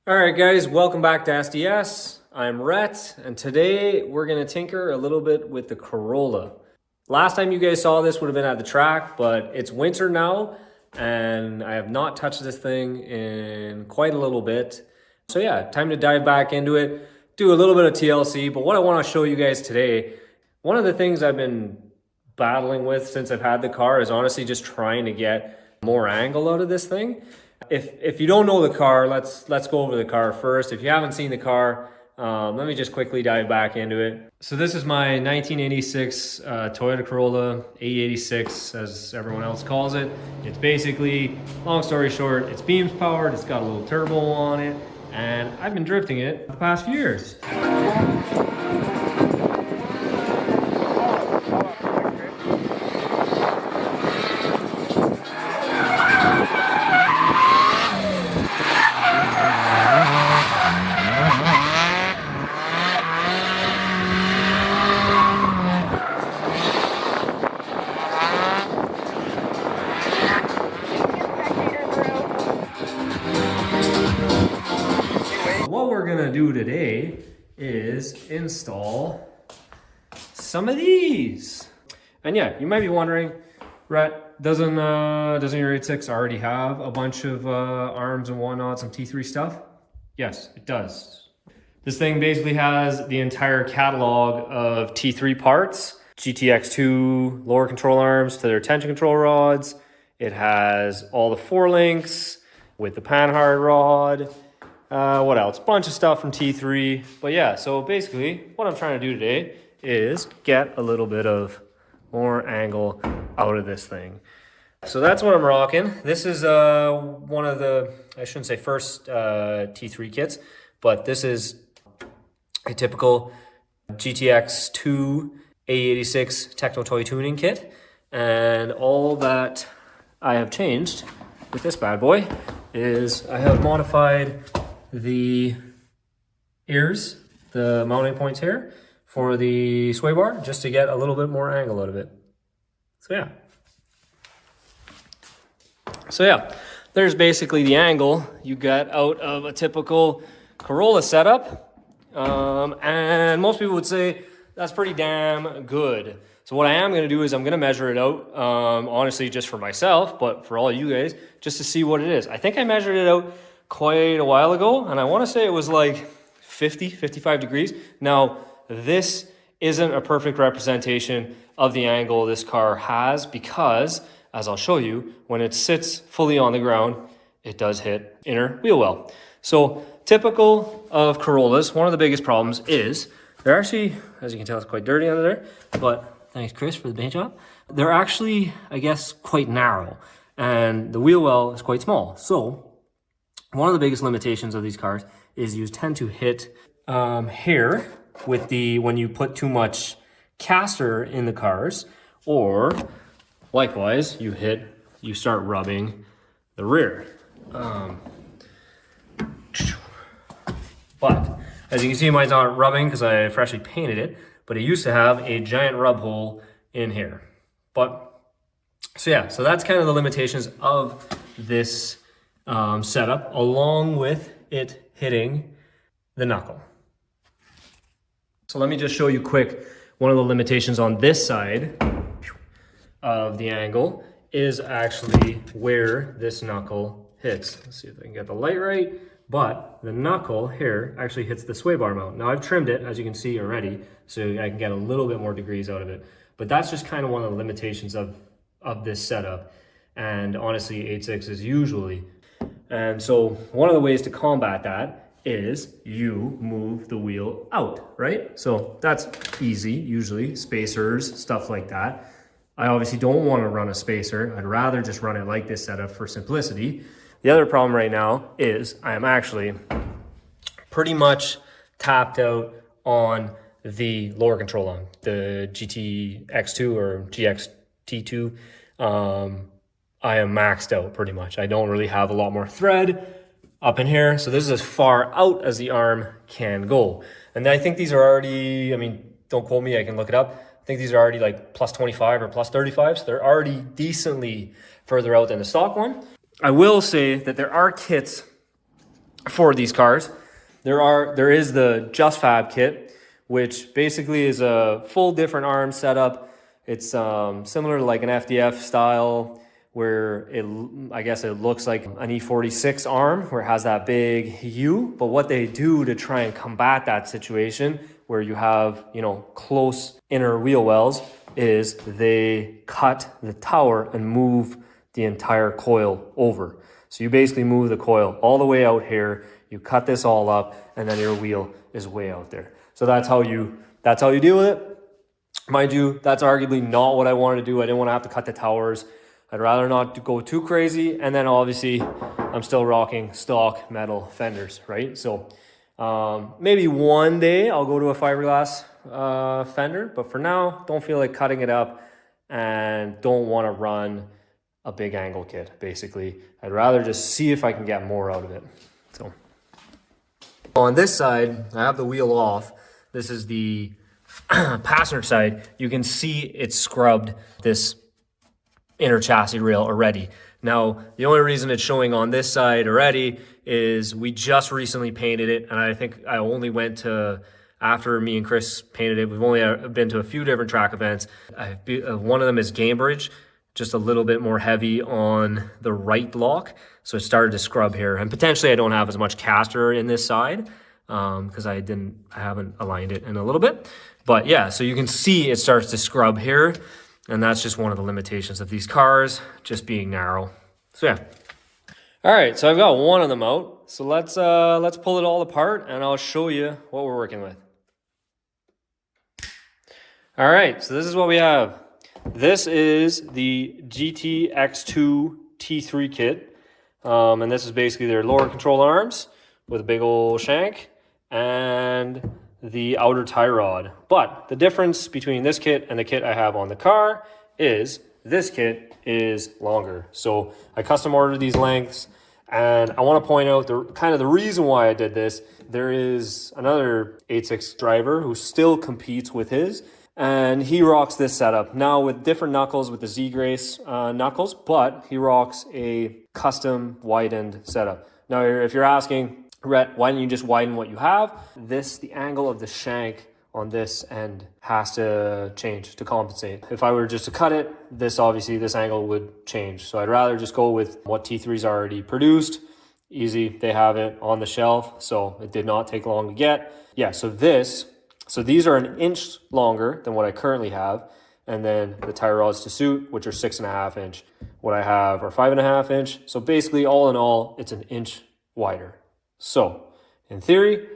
All right, guys, welcome back to SDS. I'm Rhett, and today we're gonna tinker a little bit with the Corolla. Last time you guys saw this would have been at the track, but it's winter now, and I have not touched this thing in quite a little bit. So yeah, time to dive back into it, do a little bit of TLC, but what I wanna show you guys today, one of the things I've been battling with since I've had the car is honestly just trying to get more angle out of this thing. If you don't know the car, let's go over the car first. If you haven't seen the car, let me just quickly dive back into it. So this is my 1986 Toyota Corolla, Ae86 as everyone else calls it. It's basically, long story short, it's beams powered, it's got a little turbo on it, and I've been drifting it the past few years. What we're gonna do today is install some of these. And yeah, you might be wondering, Rhett, doesn't your 86 already have a bunch of arms and whatnot, some T3 stuff? Yes, it does. This thing basically has the entire catalog of T3 parts, GTX2 lower control arms to their tension control rods. It has all the 4-links with the panhard rod. What else? Bunch of stuff from T3. But yeah, so basically what I'm trying to do today is get a little bit of more angle out of this thing. So that's what I'm rocking. This is one of the, I shouldn't say first T3 kits, but this is a typical GTX2 Ae86 Techno Toy Tuning kit. And all that I have changed with this bad boy is I have modified the ears, the mounting points here for the sway bar, just to get a little bit more angle out of it. So yeah, there's basically the angle you get out of a typical Corolla setup. And most people would say that's pretty damn good. So what I am gonna do is I'm gonna measure it out, honestly, just for myself, but for all you guys, just to see what it is. I think I measured it out quite a while ago, and I want to say it was like 55 degrees. Now, this isn't a perfect representation of the angle this car has because, as I'll show you, when it sits fully on the ground, it does hit inner wheel well. So, typical of Corollas, one of the biggest problems is they're actually, as you can tell, it's quite dirty under there, but thanks, Chris, for the paint job. They're actually, I guess, quite narrow, and the wheel well is quite small. So, one of the biggest limitations of these cars is you tend to hit here with when you put too much caster in the cars, or likewise, you start rubbing the rear. But as you can see, mine's not rubbing because I freshly painted it, but it used to have a giant rub hole in here. So yeah, so that's kind of the limitations of this setup, along with it hitting the knuckle. So let me just show you quick, one of the limitations on this side of the angle is actually where this knuckle hits. Let's see if I can get the light right, but the knuckle here actually hits the sway bar mount. Now I've trimmed it, as you can see already, so I can get a little bit more degrees out of it, but that's just kind of one of the limitations of this setup. And honestly, 86 is usually. And so one of the ways to combat that is you move the wheel out, right? So that's easy, usually, spacers, stuff like that. I obviously don't want to run a spacer. I'd rather just run it like this setup for simplicity. The other problem right now is I am actually pretty much tapped out on the lower control arm, the GTX2 or GXT2. I am maxed out pretty much. I don't really have a lot more thread up in here. So this is as far out as the arm can go. And I think these are already, I mean, don't quote me, I can look it up. I think these are already like plus 25 or plus 35. So they're already decently further out than the stock one. I will say that there are kits for these cars. There is the Just Fab kit, which basically is a full different arm setup. It's similar to like an FDF style, where I guess it looks like an E46 arm, where it has that big U. But what they do to try and combat that situation, where you have, you know, close inner wheel wells, is they cut the tower and move the entire coil over. So you basically move the coil all the way out here, you cut this all up, and then your wheel is way out there. So that's how you deal with it. Mind you, that's arguably not what I wanted to do. I didn't want to have to cut the towers. I'd rather not go too crazy. And then obviously I'm still rocking stock metal fenders, right? So maybe one day I'll go to a fiberglass fender, but for now, don't feel like cutting it up and don't want to run a big angle kit, basically. I'd rather just see if I can get more out of it. So on this side, I have the wheel off. This is the passenger side. You can see it's scrubbed this inner chassis rail already. Now, the only reason it's showing on this side already is we just recently painted it, and I think I only went to, after me and Chris painted it, we've only been to a few different track events. One of them is Cambridge, just a little bit more heavy on the right lock. So it started to scrub here, and potentially I don't have as much caster in this side because I haven't aligned it in a little bit. But yeah, so you can see it starts to scrub here, and that's just one of the limitations of these cars, just being narrow. So yeah. All right, so I've got one of them out. So let's pull it all apart, and I'll show you what we're working with. All right, so this is what we have. This is the GTX2 T3 kit, and this is basically their lower control arms with a big old shank and the outer tie rod. But the difference between this kit and the kit I have on the car is this kit is longer. So I custom ordered these lengths, and I want to point out the reason why I did this. There is another Ae86 driver who still competes with his, and he rocks this setup now with different knuckles, with the Zegrace knuckles, but he rocks a custom widened setup. Now, if you're asking, Rhett, why don't you just widen what you have? The angle of the shank on this end has to change to compensate. If I were just to cut it, this angle would change. So I'd rather just go with what T3's already produced. Easy, they have it on the shelf, so it did not take long to get. Yeah, so these are 1 inch longer than what I currently have. And then the tie rods to suit, which are 6.5 inch. What I have are 5.5 inch. So basically, all in all, it's 1 inch wider. So in theory,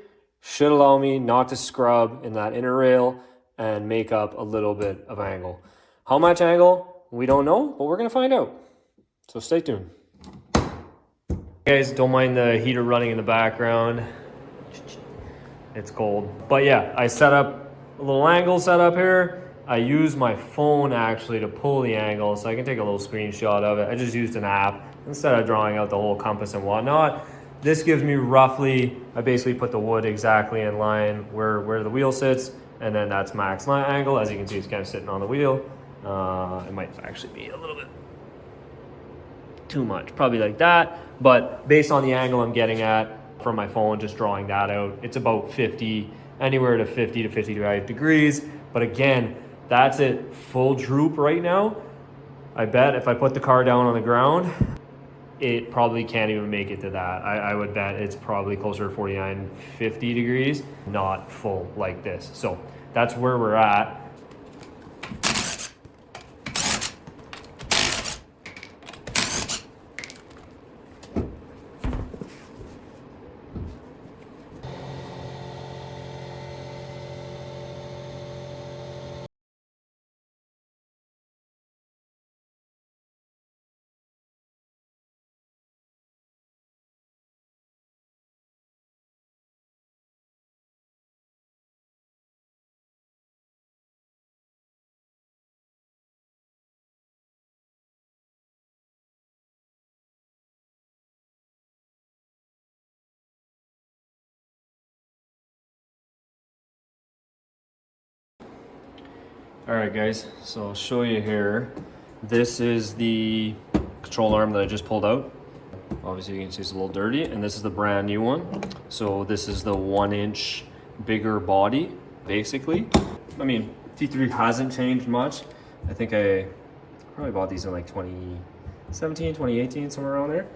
should allow me not to scrub in that inner rail and make up a little bit of angle. How much angle? We don't know, but we're gonna find out. So stay tuned. Guys, don't mind the heater running in the background. It's cold. But yeah, I set up a little angle setup here. I use my phone actually to pull the angle, so I can take a little screenshot of it. I just used an app instead of drawing out the whole compass and whatnot. This gives me roughly, I basically put the wood exactly in line where the wheel sits, and then that's max line angle. As you can see, it's kind of sitting on the wheel. It might actually be a little bit too much, probably like that. But based on the angle I'm getting at from my phone, just drawing that out, it's about 50, anywhere to 50 to 55 degrees. But again, that's it full droop right now. I bet if I put the car down on the ground, it probably can't even make it to that. I would bet it's probably closer to 49, 50 degrees, not full like this. So that's where we're at. All right, guys, so I'll show you here. This is the control arm that I just pulled out. Obviously you can see it's a little dirty, and this is the brand new one. So this is the 1 inch bigger body, basically. I mean, T3 hasn't changed much. I think I probably bought these in like 2017, 2018, somewhere around there.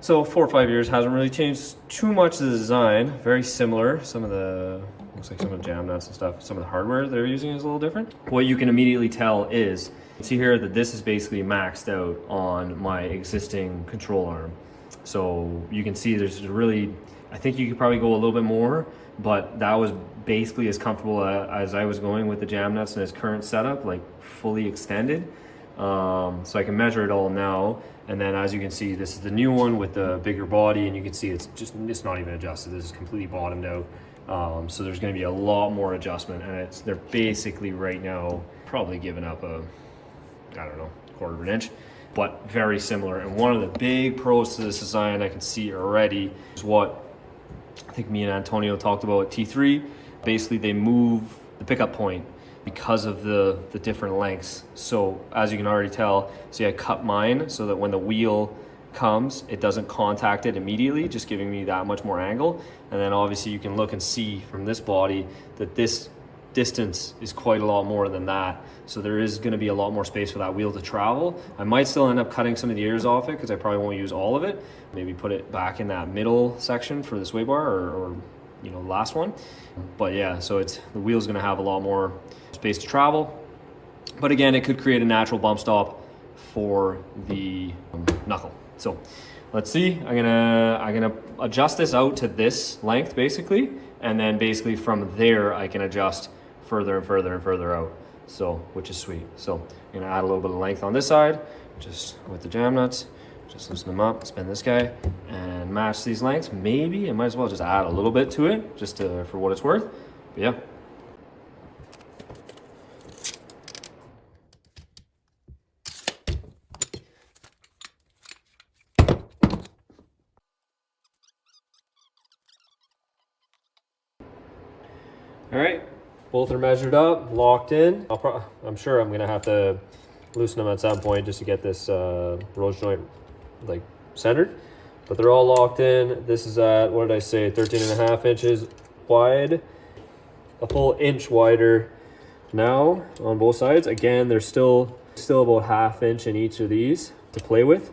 So 4 or 5 years, hasn't really changed too much the design. Very similar. Some of the, looks like some of the jam nuts and stuff, some of the hardware they're using is a little different. What you can immediately tell is, see here that this is basically maxed out on my existing control arm. So you can see there's really, I think you could probably go a little bit more, but that was basically as comfortable as I was going with the jam nuts in its current setup, like fully extended. So I can measure it all now. And then as you can see, this is the new one with the bigger body, and you can see it's not even adjusted. This is completely bottomed out. So there's gonna be a lot more adjustment, and they're basically right now probably giving up a, I don't know, 1/4 of an inch, but very similar. And one of the big pros to this design I can see already is what I think me and Antonio talked about at T3. Basically they move the pickup point because of the different lengths. So as you can already tell, see I cut mine so that when the wheel comes, it doesn't contact it immediately, just giving me that much more angle. And then obviously you can look and see from this body that this distance is quite a lot more than that. So there is going to be a lot more space for that wheel to travel. I might still end up cutting some of the ears off it because I probably won't use all of it. Maybe put it back in that middle section for the sway bar, or you know, last one. But yeah, so the wheel's going to have a lot more space to travel. But again, it could create a natural bump stop for the knuckle. So let's see. I'm gonna adjust this out to this length basically, and then basically from there I can adjust further and further and further out. So, which is sweet. So I'm gonna add a little bit of length on this side, just with the jam nuts, just loosen them up, spin this guy, and match these lengths. Maybe I might as well just add a little bit to it, just for what it's worth. But yeah. All right, both are measured up, locked in. I'm sure I'm gonna have to loosen them at some point just to get this rose joint like centered, but they're all locked in. This is at, what did I say, 13.5 inches wide, a full inch wider now on both sides. Again, there's still about 1/2 inch in each of these to play with.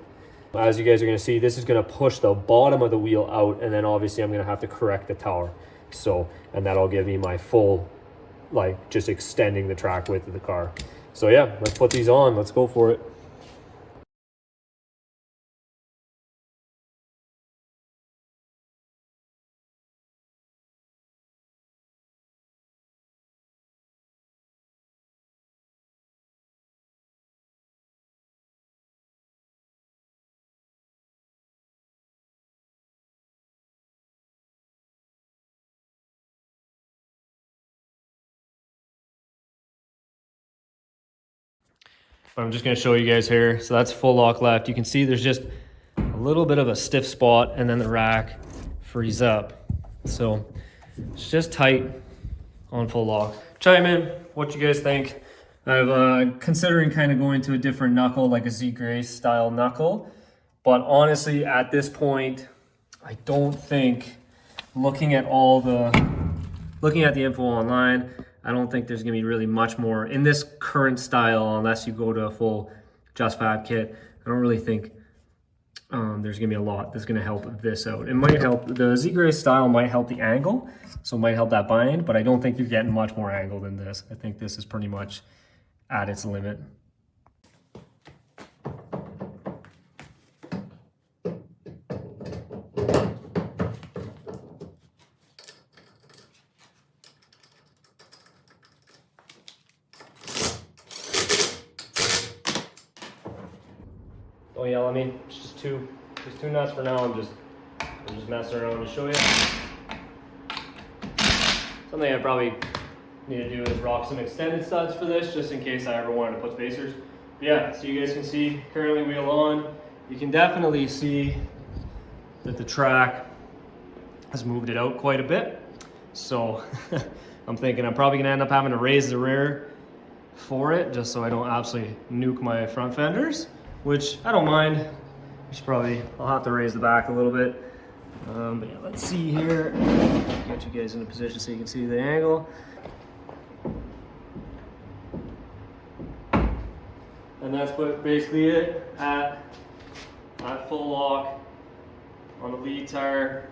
As you guys are gonna see, this is gonna push the bottom of the wheel out, and then obviously I'm gonna have to correct the tower. So, and that'll give me my full, like, just extending the track width of the car. So yeah, let's put these on, let's go for it. I'm just gonna show you guys here. So that's full lock left. You can see there's just a little bit of a stiff spot, and then the rack frees up. So it's just tight on full lock. Chime in what you guys think. I'm considering kind of going to a different knuckle, like a Zegrace style knuckle. But honestly, at this point, I don't think, looking at the info online, I don't think there's gonna be really much more in this current style unless you go to a full Just Fab kit. I don't really think there's gonna be a lot that's gonna help this out. It might help, the Zegrace style might help the angle, so it might help that bind, but I don't think you're getting much more angle than this. I think this is pretty much at its limit. Don't yell at me. It's just two nuts for now. I'm just messing around to show you. Something I probably need to do is rock some extended studs for this, just in case I ever wanted to put spacers. But yeah, so you guys can see currently wheel on. You can definitely see that the track has moved it out quite a bit. So I'm thinking I'm probably gonna end up having to raise the rear for it, just so I don't absolutely nuke my front fenders, which I don't mind. I'll have to raise the back a little bit. But yeah, let's see here. Get you guys in a position so you can see the angle. And that's basically it at full lock on the lead tire.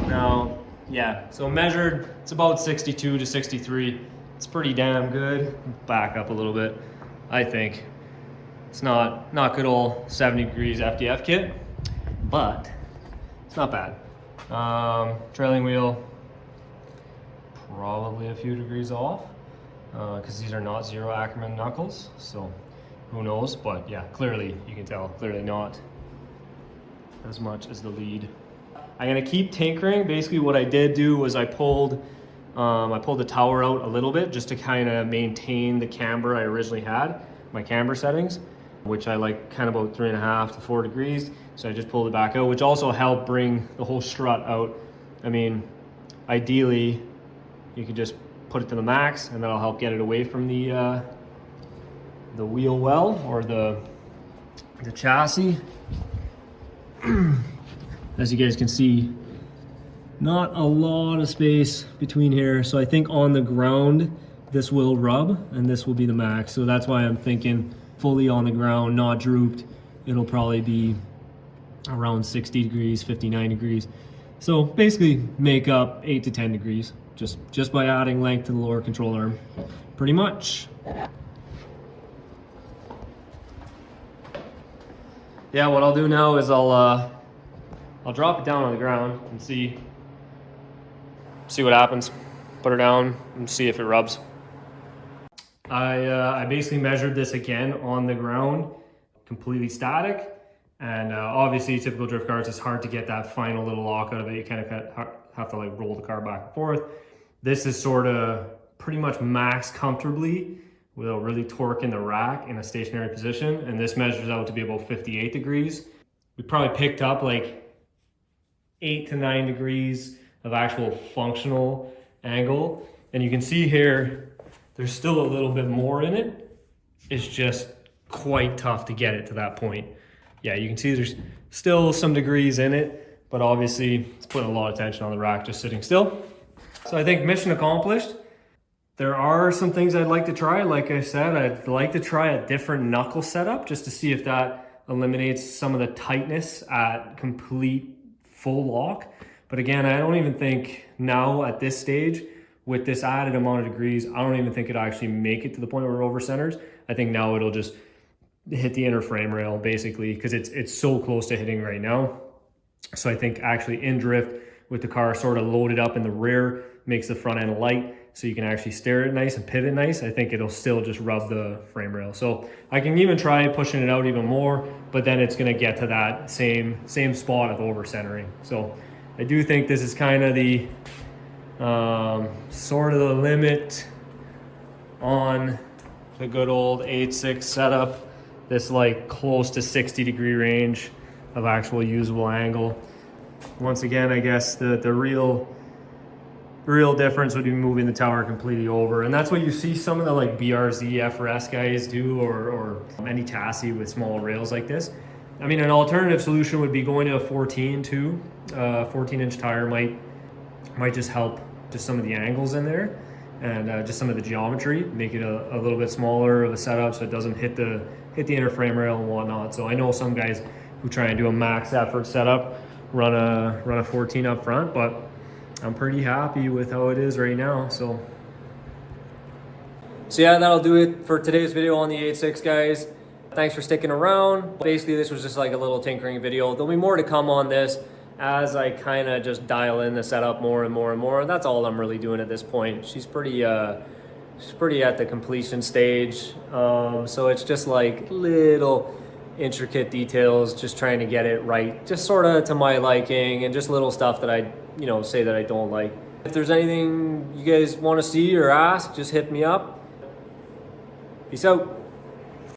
Now, yeah, so measured, it's about 62 to 63. It's pretty damn good. Back up a little bit, I think. It's not good old 70 degrees FDF kit, but it's not bad. Trailing wheel, probably a few degrees off, because these are not zero Ackerman knuckles, so who knows, but yeah, clearly, you can tell, clearly not as much as the lead. I'm gonna keep tinkering. Basically what I did do was I pulled the tower out a little bit just to kind of maintain the camber I originally had, my camber settings, which I like kind of about 3.5 to 4 degrees. So I just pulled it back out, which also helped bring the whole strut out. I mean, ideally, you could just put it to the max and that'll help get it away from the wheel well, or the chassis. As you guys can see, not a lot of space between here. So I think on the ground, this will rub and this will be the max. So that's why I'm thinking fully on the ground, not drooped. It'll probably be around 60 degrees, 59 degrees. So basically make up 8 to 10 degrees just by adding length to the lower control arm, pretty much. Yeah, what I'll do now is I'll drop it down on the ground and see what happens. Put her down and see if it rubs. I basically measured this again on the ground, completely static. And obviously, typical drift cars, it's hard to get that final little lock out of it. You kind of have to like roll the car back and forth. This is sort of pretty much max comfortably without really torquing the rack in a stationary position. And this measures out to be about 58 degrees. We probably picked up like 8 to 9 degrees of actual functional angle. And you can see here, there's still a little bit more in it. It's just quite tough to get it to that point. Yeah, you can see there's still some degrees in it, but obviously it's putting a lot of tension on the rack just sitting still. So I think mission accomplished. There are some things I'd like to try. Like I said, I'd like to try a different knuckle setup just to see if that eliminates some of the tightness at complete full lock. But again, I don't even think now at this stage, with this added amount of degrees, I don't even think it'll actually make it to the point where it over centers. I think now it'll just hit the inner frame rail basically, because it's so close to hitting right now. So I think actually in drift with the car sort of loaded up in the rear makes the front end light, so you can actually steer it nice and pivot nice. I think it'll still just rub the frame rail. So I can even try pushing it out even more, but then it's gonna get to that same spot of over centering. So I do think this is kind of the sort of the limit on the good old Ae86 setup. This like close to 60 degree range of actual usable angle. Once again, I guess the real difference would be moving the tower completely over. And that's what you see some of the like BRZ FRS guys do, or any chassis with small rails like this. I mean, an alternative solution would be going to a 14 too. 14-inch tire might just help just some of the angles in there and just some of the geometry, make it a little bit smaller of a setup so it doesn't hit the inner frame rail and whatnot. So I know some guys who try and do a max effort setup run a 14 up front, but I'm pretty happy with how it is right now. So yeah, that'll do it for today's video on the Ae86, guys. Thanks for sticking around. Basically, this was just like a little tinkering video. There'll be more to come on this as I kind of just dial in the setup more and more and more. That's all I'm really doing at this point. She's pretty at the completion stage. So it's just like little intricate details, just trying to get it right, just sort of to my liking, and just little stuff that I, say that I don't like. If there's anything you guys want to see or ask, just hit me up. Peace out.